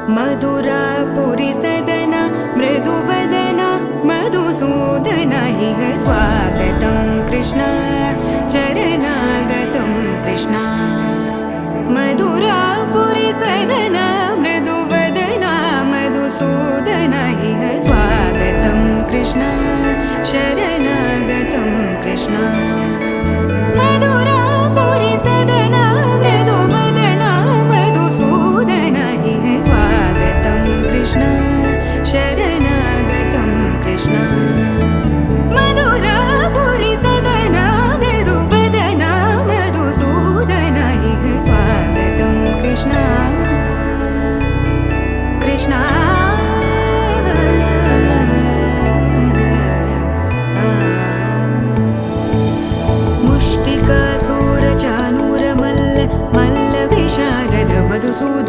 मधुरापुरी सदना मृदुवदना मधुसूदन इह स्वागतं कृष्ण चरणागतं कृष्ण मधुरापुरी सदना